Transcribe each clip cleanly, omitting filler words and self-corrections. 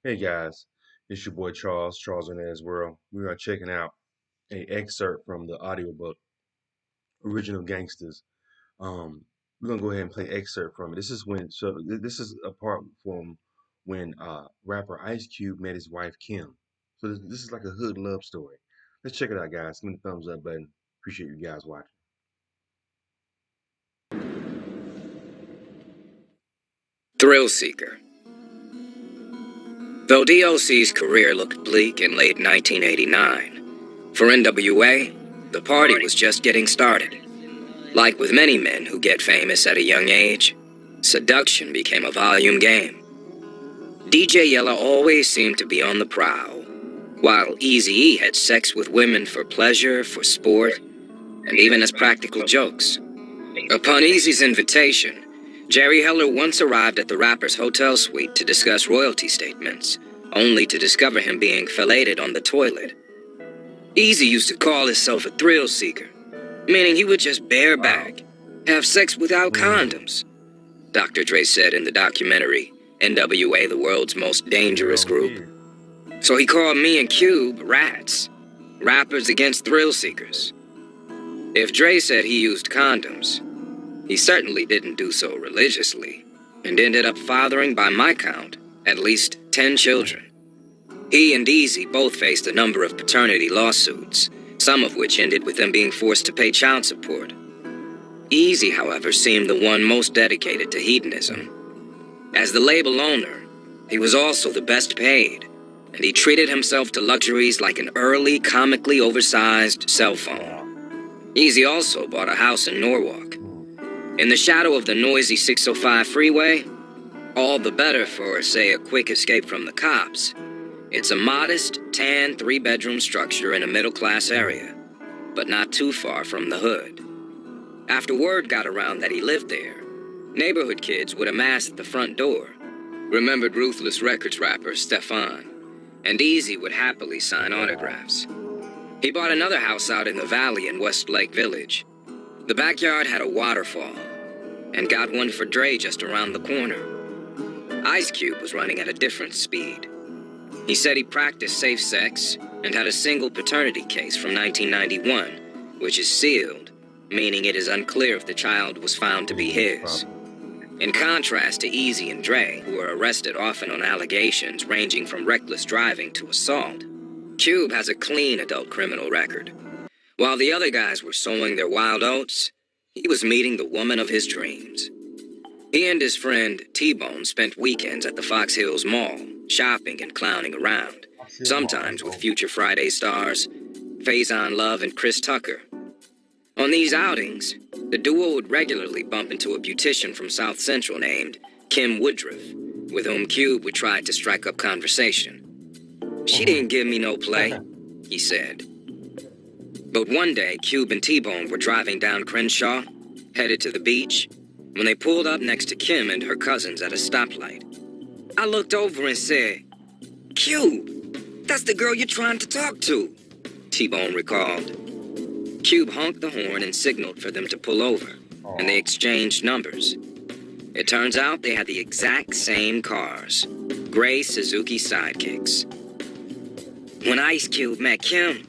Hey guys, it's your boy Charles Inez World. We are checking out a excerpt from the audiobook Original Gangsters. We're gonna go ahead and play excerpt from it. This is a part from when rapper Ice Cube met his wife Kim. So this is like a hood love story. Let's check it out, guys. Give me the thumbs up button. Appreciate you guys watching. Thrill Seeker. Though DOC's career looked bleak in late 1989, for NWA, the party was just getting started. Like with many men who get famous at a young age, seduction became a volume game. DJ Yella always seemed to be on the prowl, while Eazy-E had sex with women for pleasure, for sport, and even as practical jokes. Upon Eazy's invitation, Jerry Heller once arrived at the rapper's hotel suite to discuss royalty statements, only to discover him being filleted on the toilet. Eazy used to call himself a thrill seeker, meaning he would just Wow. bareback, have sex without Mm, condoms. Dr. Dre said in the documentary, NWA, the world's most dangerous well, group. yeah. So he called me and Cube rats, rappers against thrill seekers. If Dre said he used condoms, he certainly didn't do so religiously, and ended up fathering, by my count, at least 10 children. He and Eazy both faced a number of paternity lawsuits, some of which ended with them being forced to pay child support. Eazy, however, seemed the one most dedicated to hedonism. As the label owner, he was also the best paid, and he treated himself to luxuries like an early, comically oversized cell phone. Wow. Eazy also bought a house in Norwalk. Mm, In the shadow of the noisy 605 freeway, all the better for, say, a quick escape from the cops. It's a modest, tan, three-bedroom structure in a middle-class area, but not too far from the hood. After word got around that he lived there, neighborhood kids would amass at the front door, remembered Ruthless Records rapper Stefan, and Eazy would happily sign wow. autographs. He bought another house out in the valley in Westlake Village. The backyard had a waterfall, and got one for Dre just around the corner. Ice Cube was running at a different speed. He said he practiced safe sex and had a single paternity case from 1991, which is sealed, meaning it is unclear if the child was found to be Yeah, his. probably. In contrast to Eazy and Dre, who were arrested often on allegations ranging from reckless driving to assault, Cube has a clean adult criminal record. While the other guys were sowing their wild oats, he was meeting the woman of his dreams. He and his friend T-Bone spent weekends at the Fox Hills Mall, shopping and clowning around, Still more. sometimes with future Friday stars, Faison Love and Chris Tucker. On these outings, the duo would regularly bump into a beautician from South Central named Kim Woodruff, with whom Cube would try to strike up conversation. She didn't give me no play, he said. But one day, Cube and T-Bone were driving down Crenshaw, headed to the beach, when they pulled up next to Kim and her cousins at a stoplight. I looked over and said, Cube, that's the girl you're trying to talk to, T-Bone recalled. Cube honked the horn and signaled for them to pull over, and they Oh, exchanged numbers. It turns out they had the exact same cars, gray Suzuki Sidekicks. When Ice Cube met Kim,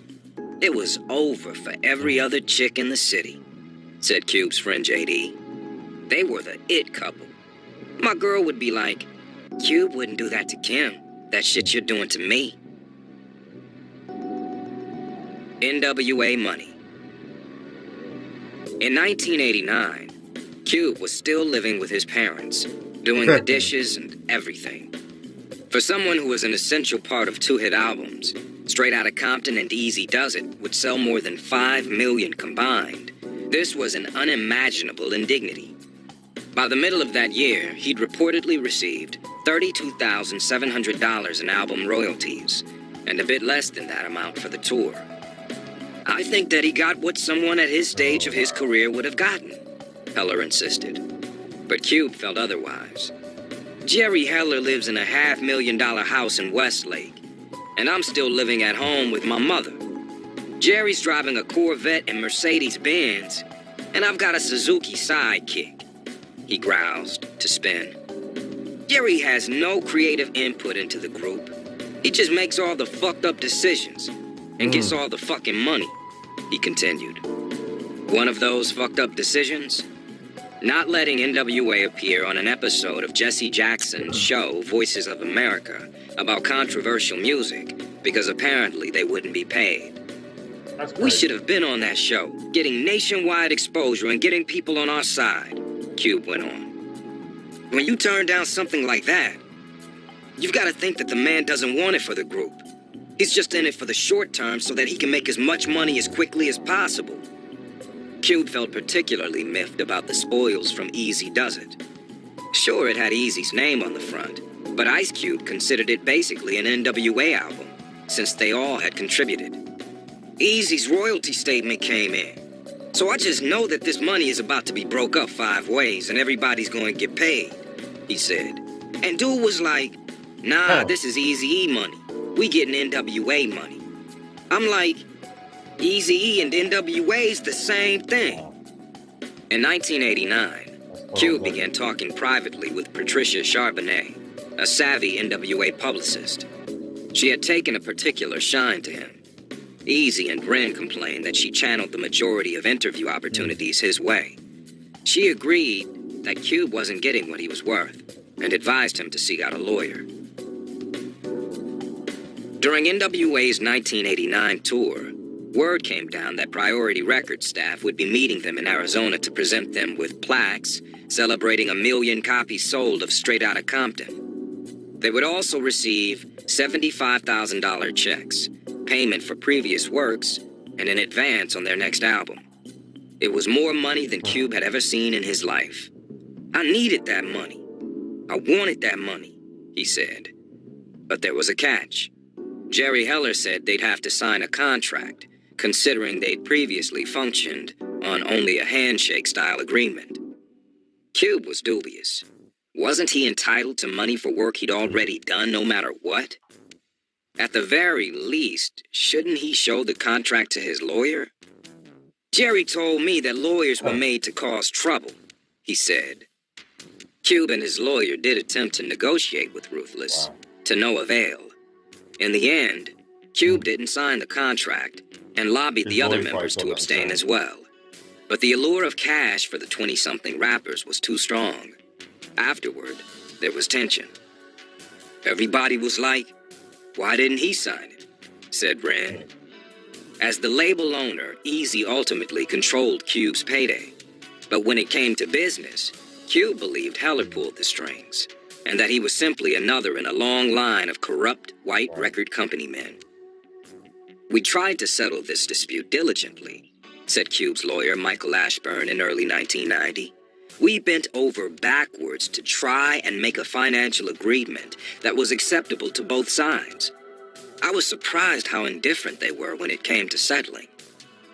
it was over for every other chick in the city, said Cube's friend JD. They were the it couple. My girl would be like, Cube wouldn't do that to Kim. That shit you're doing to me. NWA money. In 1989, Cube was still living with his parents, doing the dishes and everything. For someone who was an essential part of two-hit albums, Straight Outta Compton and Easy Does It would sell more than 5 million combined. This was an unimaginable indignity. By the middle of that year, he'd reportedly received $32,700 in album royalties, and a bit less than that amount for the tour. I think that he got what someone at his stage of his career would have gotten, Heller insisted. But Cube felt otherwise. Jerry Heller lives in a $500,000 house in Westlake, and I'm still living at home with my mother. Jerry's driving a Corvette and Mercedes-Benz, and I've got a Suzuki Sidekick, he groused to Spin. Jerry has no creative input into the group. He just makes all the fucked up decisions and gets all the fucking money, he continued. One of those fucked up decisions? Not letting NWA appear on an episode of Jesse Jackson's show, Voices of America, about controversial music, because apparently they wouldn't be paid. We should have been on that show, getting nationwide exposure and getting people on our side, Cube went on. When you turn down something like that, you've got to think that the man doesn't want it for the group. He's just in it for the short term so that he can make as much money as quickly as possible. Cube felt particularly miffed about the spoils from Easy Does It. Sure, it had Easy's name on the front, but Ice Cube considered it basically an NWA album, since they all had contributed. Easy's royalty statement came in, so I just know that this money is about to be broke up 5 ways and everybody's going to get paid, he said. And dude was like, nah, this is Eazy-E money. We getting NWA money. I'm like, Eazy-E and NWA's the same thing. In 1989, Cube began talking privately with Patricia Charbonnet, a savvy NWA publicist. She had taken a particular shine to him. Easy and Ren complained that she channeled the majority of interview opportunities his way. She agreed that Cube wasn't getting what he was worth and advised him to seek out a lawyer. During NWA's 1989 tour, word came down that Priority Records staff would be meeting them in Arizona to present them with plaques celebrating 1 million copies sold of Straight Outta Compton. They would also receive $75,000 checks, payment for previous works, and an advance on their next album. It was more money than Cube had ever seen in his life. I needed that money. I wanted that money, he said. But there was a catch. Jerry Heller said they'd have to sign a contract, considering they'd previously functioned on only a handshake-style agreement. Cube was dubious. Wasn't he entitled to money for work he'd already done no matter what? At the very least, shouldn't he show the contract to his lawyer? Jerry told me that lawyers were made to cause trouble, he said. Cube and his lawyer did attempt to negotiate with Ruthless, to no avail. In the end, Cube didn't sign the contract and lobbied the other members to abstain as well. But the allure of cash for the 20-something rappers was too strong. Afterward, there was tension. Everybody was like, why didn't he sign it? Said Ren. As the label owner, Eazy ultimately controlled Cube's payday. But when it came to business, Cube believed Heller pulled the strings, and that he was simply another in a long line of corrupt white record company men. We tried to settle this dispute diligently, said Cube's lawyer Michael Ashburn in early 1990. We bent over backwards to try and make a financial agreement that was acceptable to both sides. I was surprised how indifferent they were when it came to settling.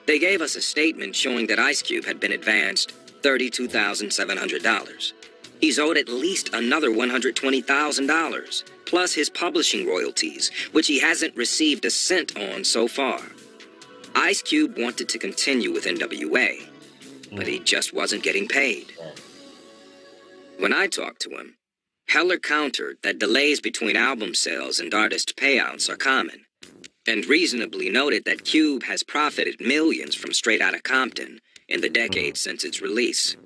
They gave us a statement showing that Ice Cube had been advanced $32,700. He's owed at least another $120,000, plus his publishing royalties, which he hasn't received a cent on so far. Ice Cube wanted to continue with NWA, but he just wasn't getting paid. When I talked to him, Heller countered that delays between album sales and artist payouts are common, and reasonably noted that Cube has profited millions from Straight Outta Compton in the decades since its release.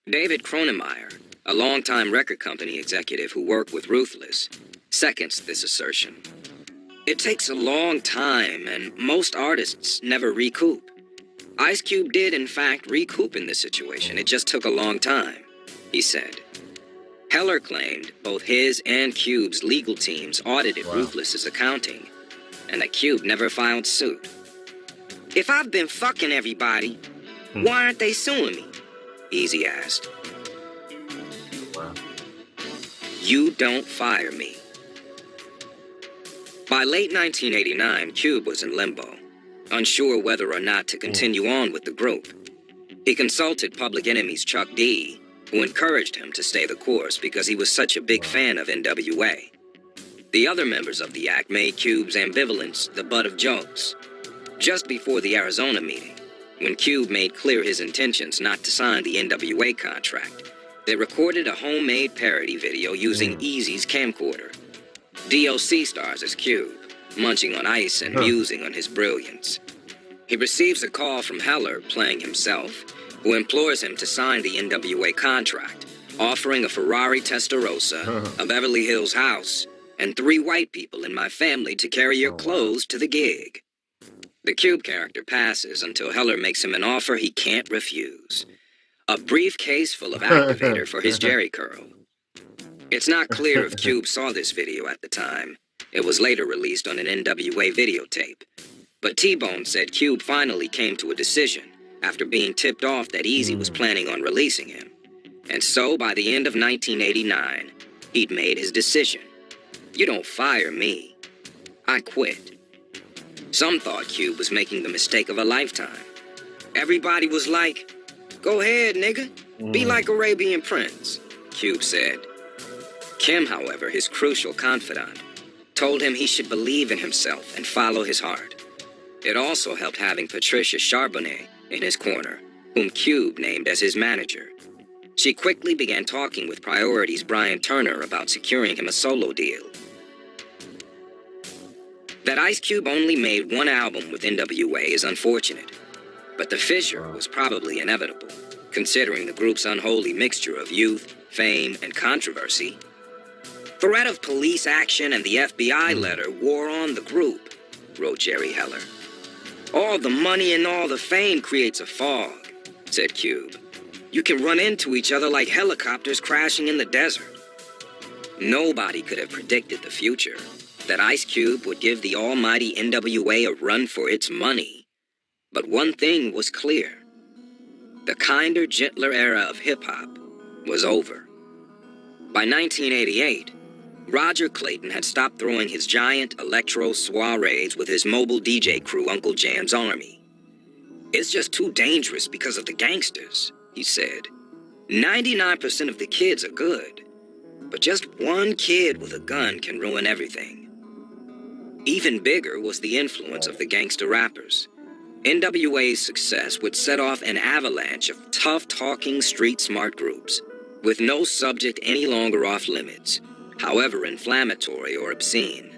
David Kronemeyer, a longtime record company executive who worked with Ruthless, seconds this assertion. It takes a long time, and most artists never recoup. Ice Cube did, in fact, recoup in this situation. It just took a long time, he said. Heller claimed both his and Cube's legal teams audited Ruthless's accounting, and that Cube never filed suit. If I've been fucking everybody, why aren't they suing me? Eazy asked. You don't fire me. By late 1989, Cube was in limbo, unsure whether or not to continue on with the group. He consulted Public Enemy's Chuck D, who encouraged him to stay the course because he was such a big fan of NWA. The other members of the act made Cube's ambivalence the butt of jokes. Just before the Arizona meeting, when Cube made clear his intentions not to sign the NWA contract, They recorded a homemade parody video using Eazy's camcorder. DOC stars as Cube, munching on ice and musing on his brilliance. He receives a call from Heller, playing himself, who implores him to sign the NWA contract, offering a Ferrari Testarossa, a Beverly Hills house, and 3 white people in my family to carry your clothes to the gig. The Cube character passes until Heller makes him an offer he can't refuse. A briefcase full of activator for his Jerry curl. It's not clear if Cube saw this video at the time. It was later released on an NWA videotape. But T-Bone said Cube finally came to a decision after being tipped off that Eazy was planning on releasing him. And so, by the end of 1989, he'd made his decision. You don't fire me. I quit. Some thought Cube was making the mistake of a lifetime. Everybody was like, go ahead, nigga. Be like Arabian Prince, Cube said. Kim, however, his crucial confidant, told him he should believe in himself and follow his heart. It also helped having Patricia Charbonnet in his corner, whom Cube named as his manager. She quickly began talking with Priority's Brian Turner about securing him a solo deal. That Ice Cube only made 1 album with NWA is unfortunate, but the fissure was probably inevitable, considering the group's unholy mixture of youth, fame, and controversy. Threat of police action and the FBI letter wore on the group, wrote Jerry Heller. All the money and all the fame creates a fog, said Cube. You can run into each other like helicopters crashing in the desert. Nobody could have predicted the future, that Ice Cube would give the almighty NWA a run for its money. But one thing was clear. The kinder, gentler era of hip-hop was over. By 1988, Roger Clayton had stopped throwing his giant electro soirees with his mobile DJ crew Uncle Jam's Army. It's just too dangerous because of the gangsters, he said. 99% of the kids are good, but just one kid with a gun can ruin everything. Even bigger was the influence of the gangster rappers. NWA's success would set off an avalanche of tough-talking, street-smart groups, with no subject any longer off limits, however inflammatory or obscene.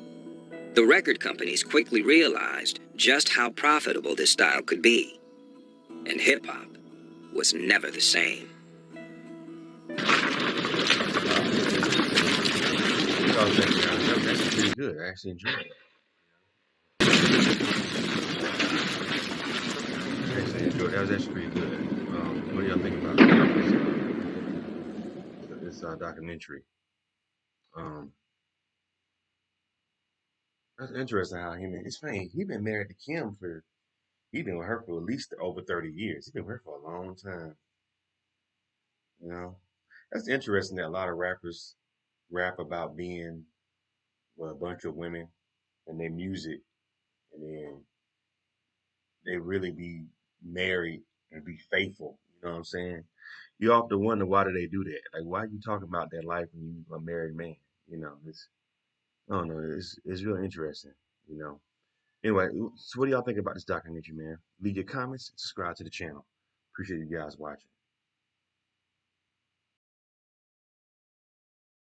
The record companies quickly realized just how profitable this style could be, and hip-hop was never the same. That's pretty good. I actually enjoyed it. That was actually pretty good. What do y'all think about this documentary? That's interesting how it's funny. He been married to Kim he been with her for at least over 30 years. He's been with her for a long time. You know, that's interesting that a lot of rappers rap about being with a bunch of women and their music, and then they really be married and be faithful. You know what I'm saying? You often wonder why do they do that? Like, why you talking about that life when you a married man? You know, I don't know. It's real interesting. You know. Anyway, so what do y'all think about this documentary, man? Leave your comments, subscribe to the channel. Appreciate you guys watching.